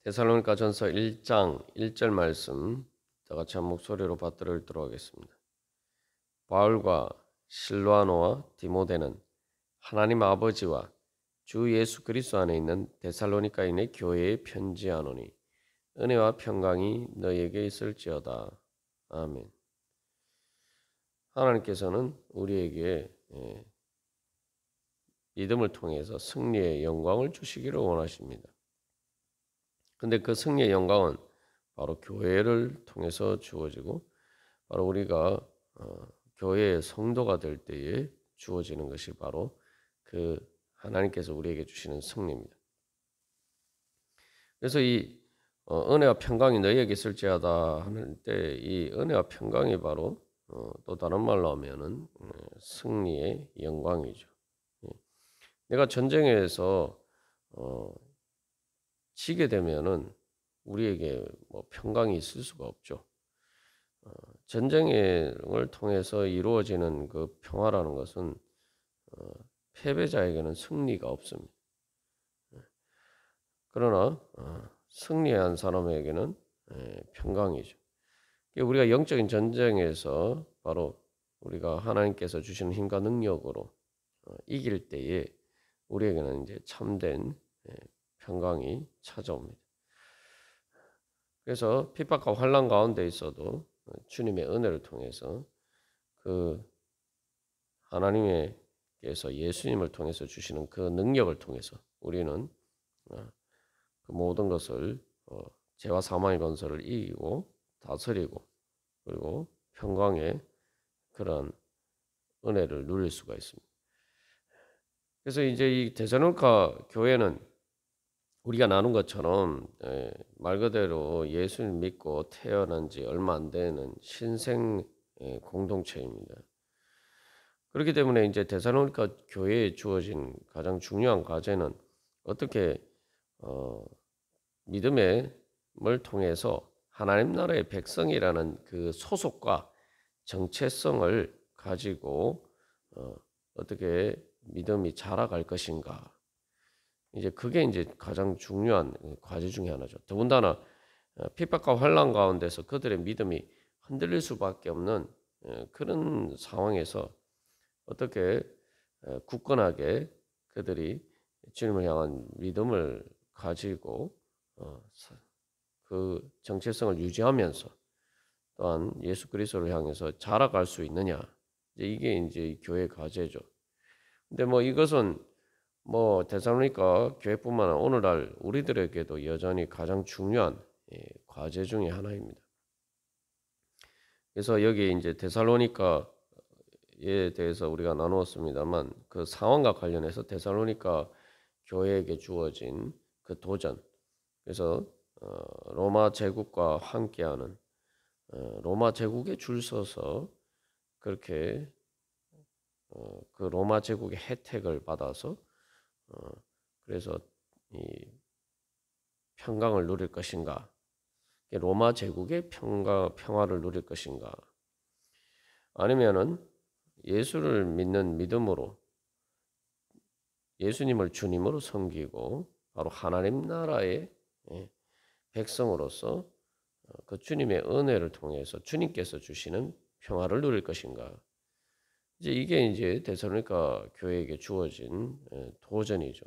데살로니가전서 1장 1절 말씀 다 같이 한 목소리로 받들어 읽도록 하겠습니다. 바울과 실로아노와 디모데는 하나님 아버지와 주 예수 그리스도 안에 있는 데살로니가인의 교회에 편지하노니 은혜와 평강이 너희에게 있을지어다. 아멘. 하나님께서는 우리에게 믿음을 통해서 승리의 영광을 주시기를 원하십니다. 근데 그 승리의 영광은 바로 교회를 통해서 주어지고 바로 우리가 교회의 성도가 될 때에 주어지는 것이 바로 그 하나님께서 우리에게 주시는 승리입니다. 그래서 이 은혜와 평강이 너희에게 있을지어다 하는 때 이 은혜와 평강이 바로 또 다른 말로 하면은 승리의 영광이죠. 예. 내가 전쟁에서 지게 되면은 우리에게 뭐 평강이 있을 수가 없죠. 전쟁을 통해서 이루어지는 그 평화라는 것은 패배자에게는 승리가 없습니다. 그러나 승리한 사람에게는 평강이죠. 우리가 영적인 전쟁에서 바로 우리가 하나님께서 주시는 힘과 능력으로 이길 때에 우리에게는 이제 참된 평강이 찾아옵니다. 그래서 핍박과 환난 가운데 있어도 주님의 은혜를 통해서 그 하나님께서 예수님을 통해서 주시는 그 능력을 통해서 우리는 그 모든 것을 죄와 사망의 권세를 이기고 다스리고 그리고 평강의 그런 은혜를 누릴 수가 있습니다. 그래서 이제 이 데살로니가 교회는 우리가 나눈 것처럼 말 그대로 예수를 믿고 태어난 지 얼마 안 되는 신생 공동체입니다. 그렇기 때문에 이제 데살로니가 교회에 주어진 가장 중요한 과제는 어떻게 믿음을 통해서 하나님 나라의 백성이라는 그 소속과 정체성을 가지고 어떻게 믿음이 자라갈 것인가. 이제 그게 이제 가장 중요한 과제 중에 하나죠. 더군다나 핍박과 환난 가운데서 그들의 믿음이 흔들릴 수밖에 없는 그런 상황에서 어떻게 굳건하게 그들이 주님을 향한 믿음을 가지고 그 정체성을 유지하면서 또한 예수 그리스도를 향해서 자라갈 수 있느냐. 이게 이제 교회 과제죠. 근데 뭐 이것은 뭐 데살로니가 교회뿐만 아니라 오늘날 우리들에게도 여전히 가장 중요한 과제 중에 하나입니다. 그래서 여기 이제 데살로니가에 대해서 우리가 나누었습니다만 그 상황과 관련해서 데살로니가 교회에게 주어진 그 도전. 그래서 로마 제국과 함께하는 로마 제국에 줄 서서 그렇게 그 로마 제국의 혜택을 받아서 그래서 이 평강을 누릴 것인가? 로마 제국의 평화를 누릴 것인가? 아니면은 예수를 믿는 믿음으로 예수님을 주님으로 섬기고 바로 하나님 나라의 백성으로서 그 주님의 은혜를 통해서 주님께서 주시는 평화를 누릴 것인가? 이게 이제 데살로니가 교회에게 주어진 도전이죠.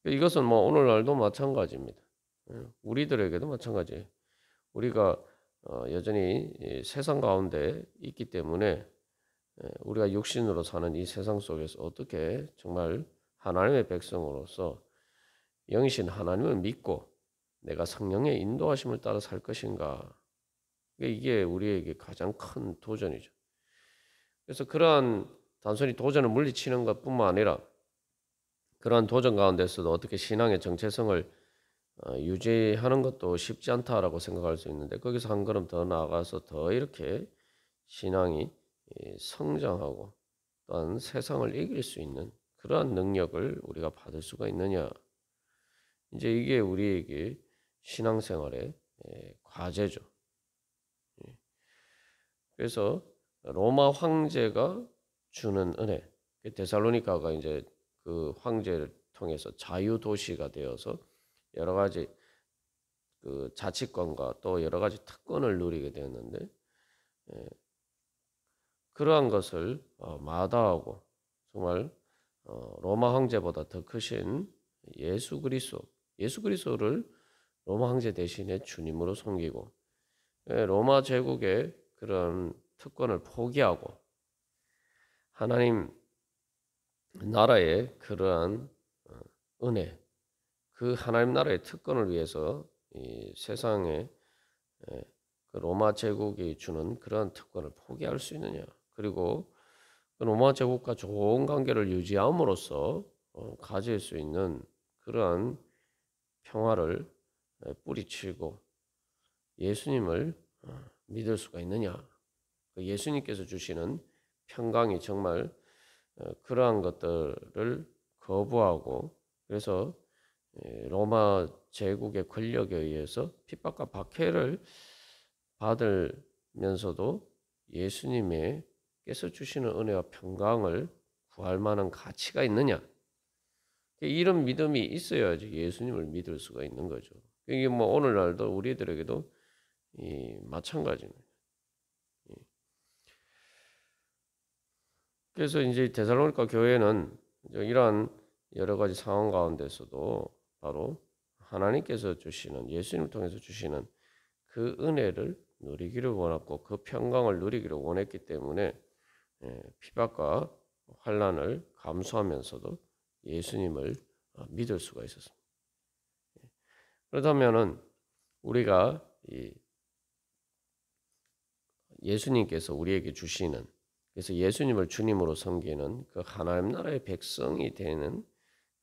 이것은 뭐 오늘날도 마찬가지입니다. 우리들에게도 마찬가지. 우리가 여전히 세상 가운데 있기 때문에 우리가 육신으로 사는 이 세상 속에서 어떻게 정말 하나님의 백성으로서 영이신 하나님을 믿고 내가 성령의 인도하심을 따라 살 것인가. 이게 우리에게 가장 큰 도전이죠. 그래서 그러한 단순히 도전을 물리치는 것뿐만 아니라 그러한 도전 가운데서도 어떻게 신앙의 정체성을 유지하는 것도 쉽지 않다라고 생각할 수 있는데 거기서 한 걸음 더 나아가서 더 이렇게 신앙이 성장하고 또한 세상을 이길 수 있는 그러한 능력을 우리가 받을 수가 있느냐. 이제 이게 우리에게 신앙생활의 과제죠. 그래서 로마 황제가 주는 은혜, 데살로니가가 이제 그 황제를 통해서 자유 도시가 되어서 여러 가지 그 자치권과 또 여러 가지 특권을 누리게 되었는데 그러한 것을 마다하고 정말 로마 황제보다 더 크신 예수 그리스도를 로마 황제 대신에 주님으로 섬기고 로마 제국의 그런 특권을 포기하고 하나님 나라의 그러한 은혜, 그 하나님 나라의 특권을 위해서 이 세상에 그 로마 제국이 주는 그러한 특권을 포기할 수 있느냐? 그리고 그 로마 제국과 좋은 관계를 유지함으로써 가질 수 있는 그러한 평화를 뿌리치고 예수님을 믿을 수가 있느냐? 그 예수님께서 주시는 평강이 정말 그러한 것들을 거부하고 그래서 로마 제국의 권력에 의해서 핍박과 박해를 받으면서도 예수님께서 주시는 은혜와 평강을 구할 만한 가치가 있느냐? 이런 믿음이 있어야지 예수님을 믿을 수가 있는 거죠. 이게 뭐 오늘날도 우리들에게도 마찬가지입니다. 그래서 이제 데살로니가 교회는 이러한 여러 가지 상황 가운데서도 바로 하나님께서 주시는 예수님을 통해서 주시는 그 은혜를 누리기를 원했고 그 평강을 누리기를 원했기 때문에 핍박과 환난을 감수하면서도 예수님을 믿을 수가 있었습니다. 그렇다면은 우리가 예수님께서 우리에게 주시는 그래서 예수님을 주님으로 섬기는 그 하나님 나라의 백성이 되는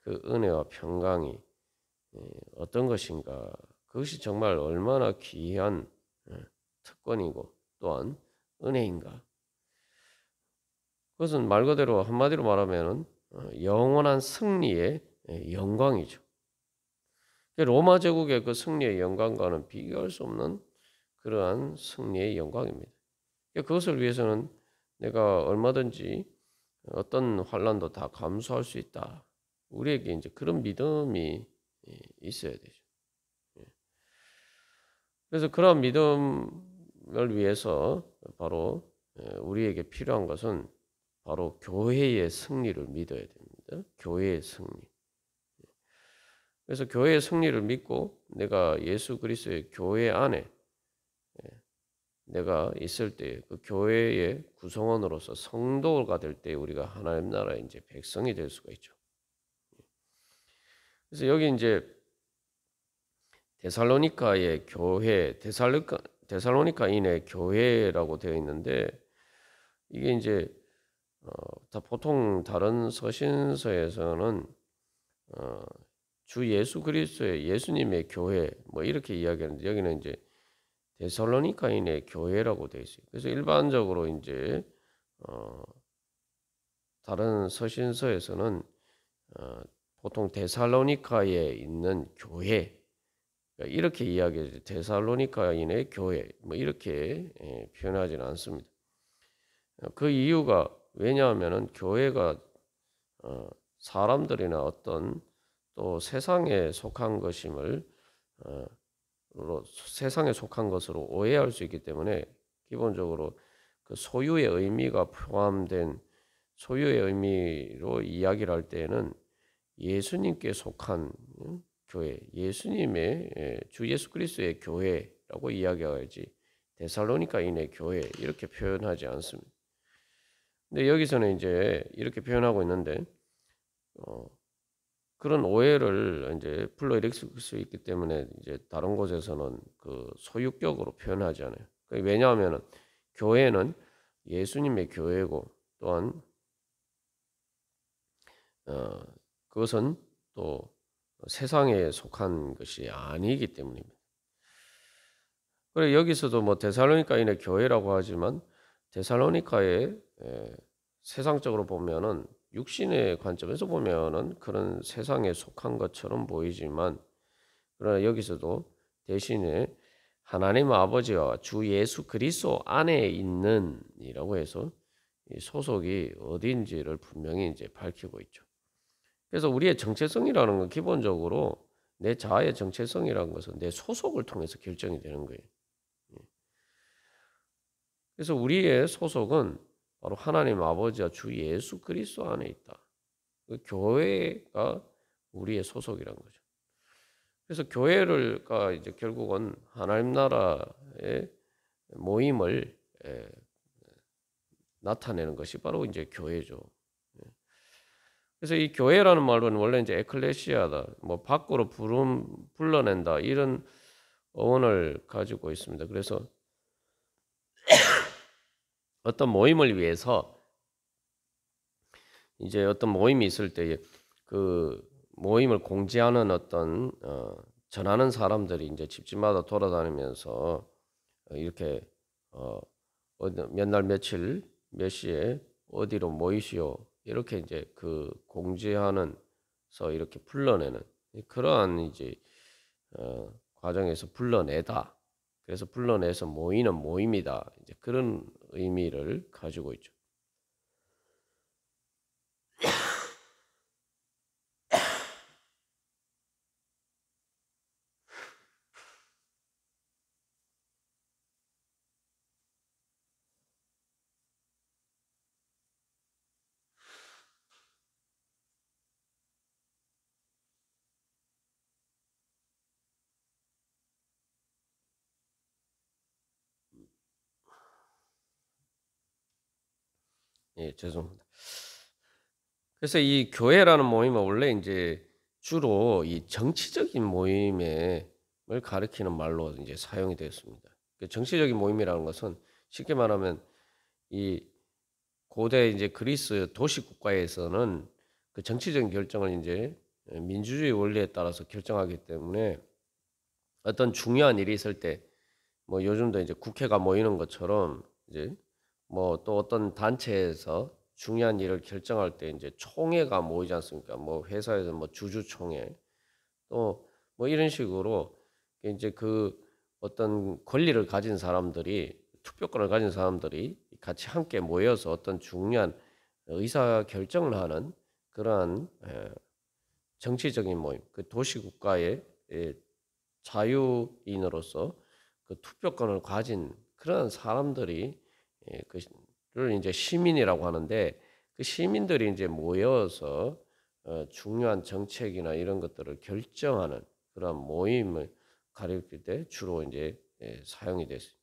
그 은혜와 평강이 어떤 것인가? 그것이 정말 얼마나 귀한 특권이고 또한 은혜인가? 그것은 말 그대로 한마디로 말하면 영원한 승리의 영광이죠. 로마 제국의 그 승리의 영광과는 비교할 수 없는 그러한 승리의 영광입니다. 그것을 위해서는 내가 얼마든지 어떤 환난도 다 감수할 수 있다. 우리에게 이제 그런 믿음이 있어야 되죠. 그래서 그런 믿음을 위해서 바로 우리에게 필요한 것은 바로 교회의 승리를 믿어야 됩니다. 교회의 승리. 그래서 교회의 승리를 믿고 내가 예수 그리스도의 교회 안에 내가 있을 때 그 교회의 구성원으로서 성도가 될 때 우리가 하나님 나라의 이제 백성이 될 수가 있죠. 그래서 여기 이제 데살로니카의 교회, 데살로니카인의 교회라고 되어 있는데 이게 이제 다 보통 다른 서신서에서는 주 예수 그리스도의 예수님의 교회 뭐 이렇게 이야기하는데 여기는 이제 데살로니카인의 교회라고 되어 있어요. 그래서 일반적으로 이제 다른 서신서에서는 보통 데살로니카에 있는 교회 이렇게 이야기해요. 데살로니카인의 교회 뭐 이렇게 표현하지는 않습니다. 그 이유가 왜냐하면은 교회가 사람들이나 어떤 또 세상에 속한 것임을 세상에 속한 것으로 오해할 수 있기 때문에 기본적으로 그 소유의 의미가 포함된 소유의 의미로 이야기를 할 때에는 예수님께 속한 교회, 예수님의 주 예수 그리스도의 교회라고 이야기하지 데살로니카인의 교회 이렇게 표현하지 않습니다. 근데 여기서는 이제 이렇게 표현하고 있는데 그런 오해를 이제 불러일으킬 수 있기 때문에 이제 다른 곳에서는 그 소유격으로 표현하지 않아요. 왜냐하면 교회는 예수님의 교회고 또한 그것은 또 세상에 속한 것이 아니기 때문입니다. 그리고 여기서도 뭐 데살로니카인의 교회라고 하지만 데살로니카의 세상적으로 보면은 육신의 관점에서 보면은 그런 세상에 속한 것처럼 보이지만 그러나 여기서도 대신에 하나님 아버지와 주 예수 그리스도 안에 있는이라고 해서 이 소속이 어디인지를 분명히 이제 밝히고 있죠. 그래서 우리의 정체성이라는 건 기본적으로 내 자아의 정체성이라는 것은 내 소속을 통해서 결정이 되는 거예요. 그래서 우리의 소속은 바로 하나님 아버지와 주 예수 그리스도 안에 있다. 그 교회가 우리의 소속이란 거죠. 그래서 교회가 이제 결국은 하나님 나라의 모임을 나타내는 것이 바로 이제 교회죠. 그래서 이 교회라는 말은 원래 이제 에클레시아다, 뭐 밖으로 불러낸다 이런 어원을 가지고 있습니다. 그래서 어떤 모임을 위해서 이제 어떤 모임이 있을 때 그 모임을 공지하는 어떤 전하는 사람들이 이제 집집마다 돌아다니면서 이렇게 몇 날 며칠 몇 시에 어디로 모이시오 이렇게 이제 그 공지하는서 이렇게 불러내는 그러한 이제 과정에서 불러내다. 그래서 불러내서 모이는 모임이다. 이제 그런 의미를 가지고 있죠. 예, 죄송합니다. 그래서 이 교회라는 모임은 원래 이제 주로 이 정치적인 모임을 가리키는 말로 이제 사용이 되었습니다. 그 정치적인 모임이라는 것은 쉽게 말하면 이 고대 이제 그리스 도시 국가에서는 그 정치적인 결정을 이제 민주주의 원리에 따라서 결정하기 때문에 어떤 중요한 일이 있을 때 뭐 요즘도 이제 국회가 모이는 것처럼 이제 뭐 또 어떤 단체에서 중요한 일을 결정할 때 이제 총회가 모이지 않습니까? 뭐 회사에서 뭐 주주총회 또 뭐 이런 식으로 이제 그 어떤 권리를 가진 사람들이 투표권을 가진 사람들이 같이 함께 모여서 어떤 중요한 의사 결정을 하는 그러한 정치적인 모임, 그 도시 국가의 자유인으로서 그 투표권을 가진 그런 사람들이 그를 이제 시민이라고 하는데 그 시민들이 이제 모여서 중요한 정책이나 이런 것들을 결정하는 그런 모임을 가리킬 때 주로 이제 사용이 됐어요.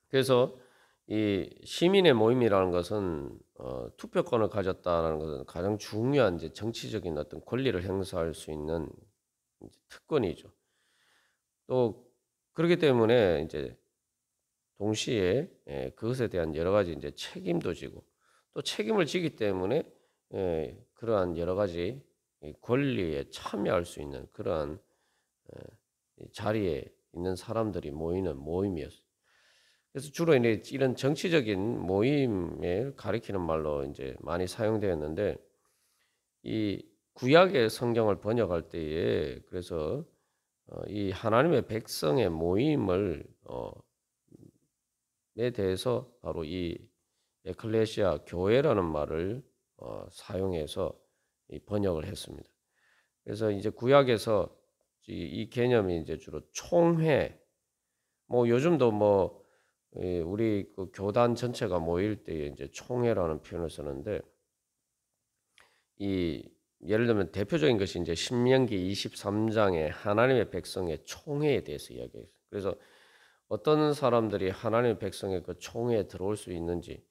그래서 이 시민의 모임이라는 것은 투표권을 가졌다라는 것은 가장 중요한 이제 정치적인 어떤 권리를 행사할 수 있는 이제 특권이죠. 또 그렇기 때문에 이제 동시에 그것에 대한 여러 가지 이제 책임도 지고 또 책임을 지기 때문에 그러한 여러 가지 권리에 참여할 수 있는 그러한 이 자리에 있는 사람들이 모이는 모임이었어요. 그래서 주로 이제 이런 정치적인 모임을 가리키는 말로 이제 많이 사용되었는데 이 구약의 성경을 번역할 때에 그래서 이 하나님의 백성의 모임을 에 대해서 바로 이 에클레시아 교회라는 말을 사용해서 이 번역을 했습니다. 그래서 이제 구약에서 이 개념이 이제 주로 총회, 뭐 요즘도 뭐 우리 그 교단 전체가 모일 때 이제 총회라는 표현을 쓰는데 이 예를 들면 대표적인 것이 이제 신명기 23장의 하나님의 백성의 총회에 대해서 이야기해요. 그래서 어떤 사람들이 하나님의 백성의 그 총회에 들어올 수 있는지,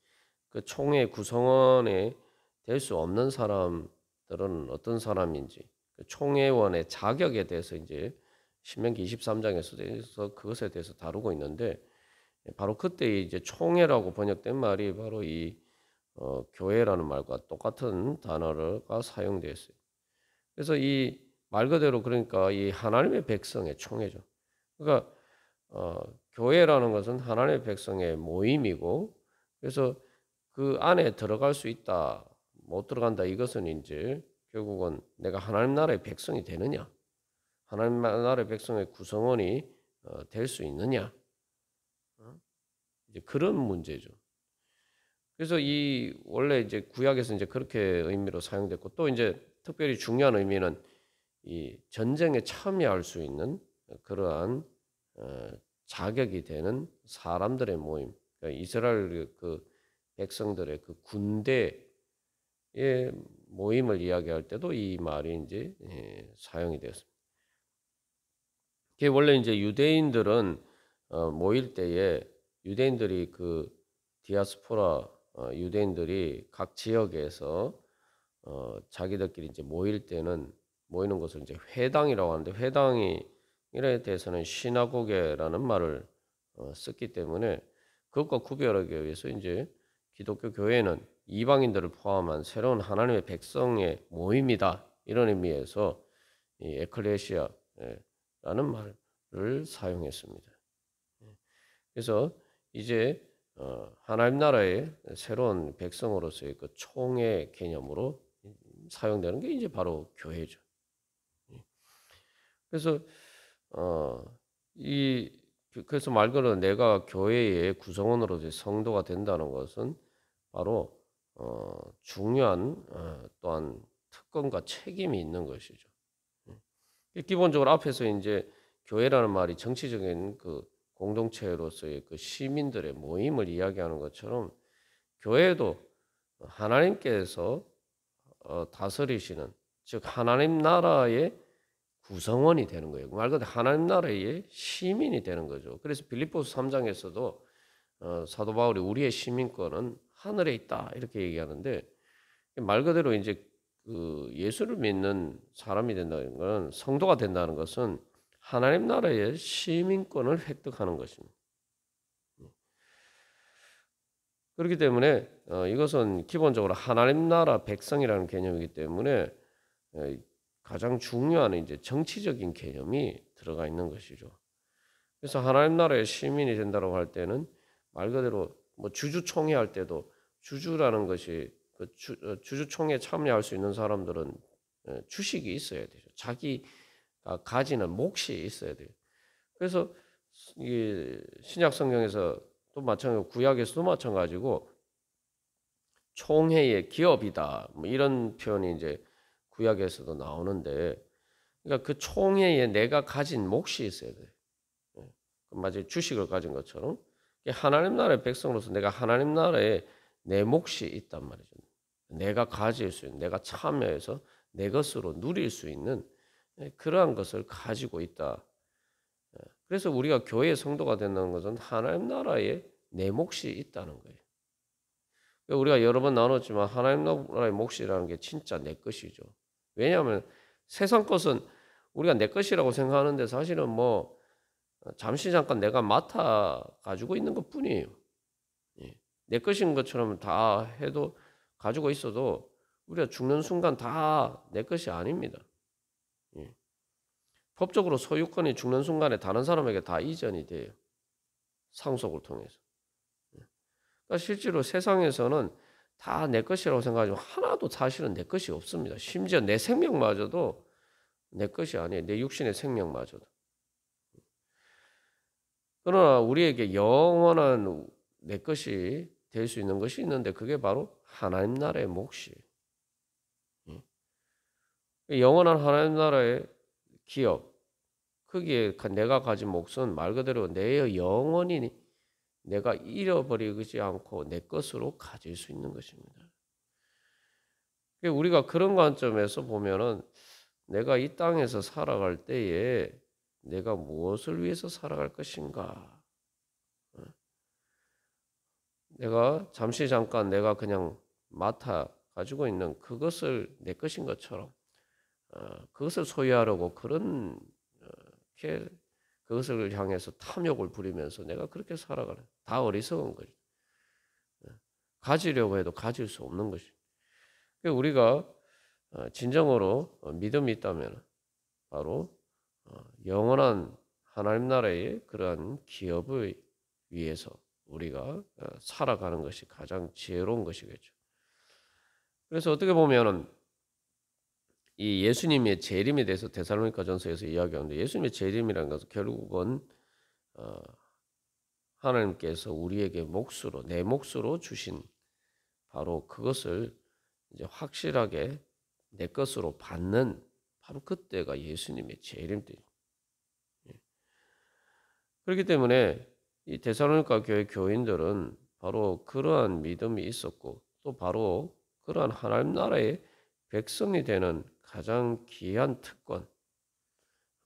그 총회 구성원에 될 수 없는 사람들은 어떤 사람인지, 그 총회원의 자격에 대해서 이제 신명기 23장에서 그것에 대해서 다루고 있는데 바로 그때 이제 총회라고 번역된 말이 바로 이 교회라는 말과 똑같은 단어가 사용되었어요. 그래서 이 말 그대로 그러니까 이 하나님의 백성의 총회죠. 그러니까 교회라는 것은 하나님의 백성의 모임이고 그래서 그 안에 들어갈 수 있다, 못 들어간다 이것은 이제 결국은 내가 하나님 나라의 백성이 되느냐, 하나님 나라의 백성의 구성원이 될 수 있느냐, 이제 그런 문제죠. 그래서 이 원래 이제 구약에서 이제 그렇게 의미로 사용됐고 또 이제 특별히 중요한 의미는 이 전쟁에 참여할 수 있는 그러한 어 자격이 되는 사람들의 모임. 그러니까 이스라엘 그 백성들의 그 군대의 모임을 이야기할 때도 이 말이 인제 사용이 되었습니다. 이게 원래 인제 유대인들은 모일 때에 유대인들이 그 디아스포라 유대인들이 각 지역에서 자기들끼리 이제 모일 때는 모이는 것을 이제 회당이라고 하는데 회당이 이에 대해서는 시나고게라는 말을 썼기 때문에 그것과 구별하기 위해서 이제 기독교 교회는 이방인들을 포함한 새로운 하나님의 백성의 모임이다. 이런 의미에서 이 에클레시아라는 말을 사용했습니다. 그래서 이제 하나님 나라의 새로운 백성으로서의 그 총회 개념으로 사용되는 게 이제 바로 교회죠. 그래서 그래서 말 그대로 내가 교회의 구성원으로서 성도가 된다는 것은 바로 중요한 또한 특권과 책임이 있는 것이죠. 기본적으로 앞에서 이제 교회라는 말이 정치적인 그 공동체로서의 그 시민들의 모임을 이야기하는 것처럼 교회도 하나님께서 다스리시는 즉 하나님 나라의 구성원이 되는 거예요. 말 그대로 하나님 나라의 시민이 되는 거죠. 그래서 빌립보서 3장에서도 사도 바울이 우리의 시민권은 하늘에 있다 이렇게 얘기하는데 말 그대로 이제 그 예수를 믿는 사람이 된다는 것은 성도가 된다는 것은 하나님 나라의 시민권을 획득하는 것입니다. 그렇기 때문에 이것은 기본적으로 하나님 나라 백성이라는 개념이기 때문에 가장 중요한 이제 정치적인 개념이 들어가 있는 것이죠. 그래서 하나님 나라의 시민이 된다고 할 때는 말 그대로 뭐 주주총회 할 때도 주주라는 것이 그 주주총회에 참여할 수 있는 사람들은 주식이 있어야 되죠. 자기가 가지는 몫이 있어야 돼요. 그래서 이 신약 성경에서 또 마찬가지고 구약에서도 마찬가지고 총회의 기업이다. 뭐 이런 표현이 이제 구약에서도 나오는데 그러니까 그 총회에 내가 가진 몫이 있어야 돼요. 마치 주식을 가진 것처럼 하나님 나라의 백성으로서 내가 하나님 나라에 내 몫이 있단 말이죠. 내가 가질 수 있는, 내가 참여해서 내 것으로 누릴 수 있는 그러한 것을 가지고 있다. 그래서 우리가 교회의 성도가 된다는 것은 하나님 나라에 내 몫이 있다는 거예요. 우리가 여러 번 나눴지만 하나님 나라의 몫이라는 게 진짜 내 것이죠. 왜냐하면 세상 것은 우리가 내 것이라고 생각하는데 사실은 뭐 잠시 잠깐 내가 맡아 가지고 있는 것 뿐이에요. 내 것인 것처럼 다 해도 가지고 있어도 우리가 죽는 순간 다 내 것이 아닙니다. 법적으로 소유권이 죽는 순간에 다른 사람에게 다 이전이 돼요. 상속을 통해서. 그러니까 실제로 세상에서는 다 내 것이라고 생각하지만 하나도 사실은 내 것이 없습니다. 심지어 내 생명마저도 내 것이 아니에요. 내 육신의 생명마저도. 그러나 우리에게 영원한 내 것이 될 수 있는 것이 있는데 그게 바로 하나님 나라의 몫이에요. 영원한 하나님 나라의 기업, 거기에 내가 가진 몫은 말 그대로 내 영원히 내가 잃어버리지 않고 내 것으로 가질 수 있는 것입니다. 우리가 그런 관점에서 보면은 내가 이 땅에서 살아갈 때에 내가 무엇을 위해서 살아갈 것인가? 내가 잠시 잠깐 내가 그냥 맡아 가지고 있는 그것을 내 것인 것처럼 그것을 소유하려고 그렇게 그것을 향해서 탐욕을 부리면서 내가 그렇게 살아가는 다 어리석은 거죠. 가지려고 해도 가질 수 없는 것이. 우리가 진정으로 믿음이 있다면 바로 영원한 하나님 나라의 그러한 기업을 위해서 우리가 살아가는 것이 가장 지혜로운 것이겠죠. 그래서 어떻게 보면은 이 예수님의 재림에 대해서 데살로니가전서에서 이야기하는데 예수님의 재림이라는 것은 결국은 하나님께서 우리에게 몫으로 내 몫으로 주신 바로 그것을 이제 확실하게 내 것으로 받는 바로 그때가 예수님의 재림 때. 그렇기 때문에 이 데살로니가 교회 교인들은 바로 그러한 믿음이 있었고 또 바로 그러한 하나님 나라의 백성이 되는 가장 귀한 특권,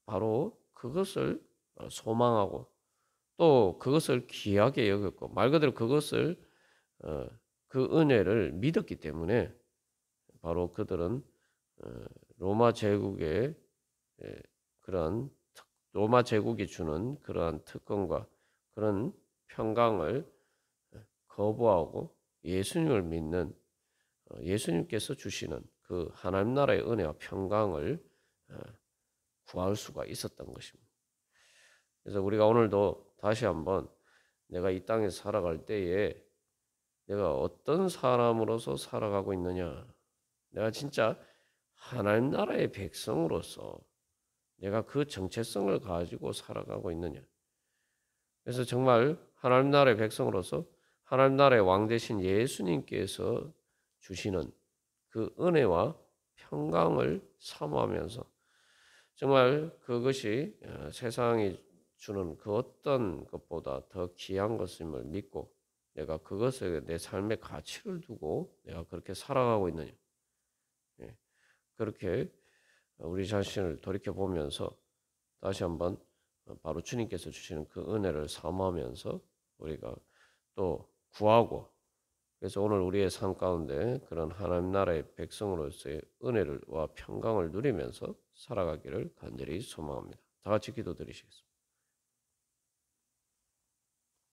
바로 그것을 소망하고 또 그것을 귀하게 여겼고 말 그대로 그것을 어, 그 은혜를 믿었기 때문에 바로 그들은 어, 로마 제국의 그러한 로마 제국이 주는 그러한 특권과 그런 평강을 거부하고 예수님을 믿는 예수님께서 주시는 그 하나님 나라의 은혜와 평강을 구할 수가 있었던 것입니다. 그래서 우리가 오늘도 다시 한번 내가 이 땅에서 살아갈 때에 내가 어떤 사람으로서 살아가고 있느냐, 내가 진짜 하나님 나라의 백성으로서 내가 그 정체성을 가지고 살아가고 있느냐. 그래서 정말 하나님 나라의 백성으로서 하나님 나라의 왕 되신 예수님께서 주시는 그 은혜와 평강을 사모하면서 정말 그것이 세상이 주는 그 어떤 것보다 더 귀한 것임을 믿고 내가 그것에 내 삶의 가치를 두고 내가 그렇게 살아가고 있느냐. 예, 그렇게 우리 자신을 돌이켜 보면서 다시 한번 바로 주님께서 주시는 그 은혜를 사모하면서 우리가 또 구하고 그래서 오늘 우리의 삶 가운데 그런 하나님 나라의 백성으로서의 은혜와 평강을 누리면서 살아가기를 간절히 소망합니다. 다 같이 기도드리시겠습니다.